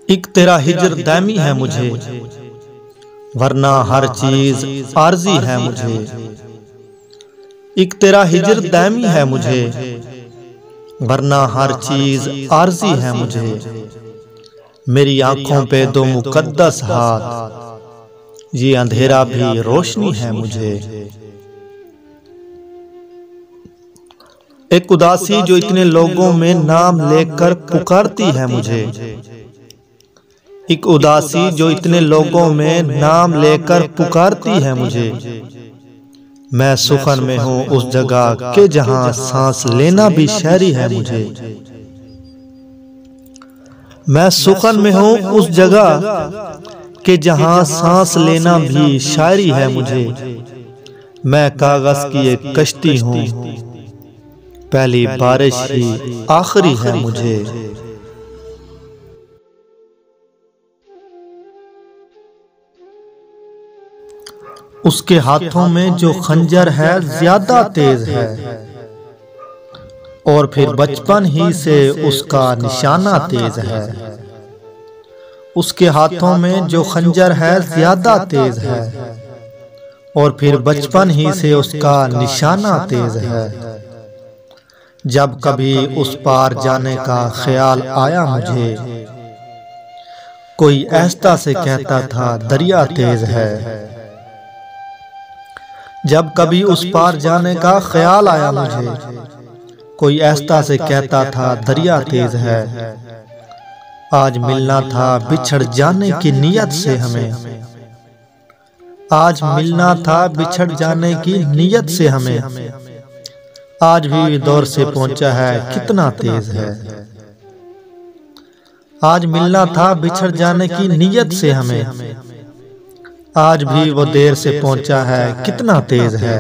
एक तेरा हिजर दामी है मुझे, वरना हर चीज आरजी है मुझे। एक तेरा हिजर दामी है मुझे, वरना हर चीज आरजी है मुझे। मेरी आंखों पे दो मुकद्दस हाथ, ये अंधेरा भी रोशनी है मुझे। एक उदासी जो इतने लोगों में नाम लेकर पुकारती है मुझे। एक उदासी जो इतने लोगों में नाम लेकर पुकारती है मुझे। मैं सुखन में हूँ उस जगह के जहां सांस लेना भी शायरी है मुझे। मैं सुखन में हूँ उस जगह के जहां सांस लेना भी शायरी है मुझे। मैं कागज की एक कश्ती हूँ, पहली बारिश ही आखिरी है मुझे। उसके हाथों में जो खंजर है ज्यादा तेज है, और फिर बचपन ही से उसका निशाना तेज है। उसके हाथों में जो खंजर है ज्यादा तेज है, और फिर बचपन ही से उसका निशाना तेज है। जब कभी उस पार जाने का ख्याल आया मुझे, कोई ऐसा से कहता था दरिया तेज है। जब कभी उस पार जाने का ख्याल आया मुझे, कोई ऐसा से कहता था दरिया तेज है। आज मिलना था बिछड़ जाने की नीयत से हमें, आज मिलना था बिछड़ जाने की नीयत से हमें। आज भी दौर से पहुंचा है कितना तेज है। आज मिलना था बिछड़ जाने की नीयत से हमें, आज भी वो देर से पहुंचा है कितना तेज है।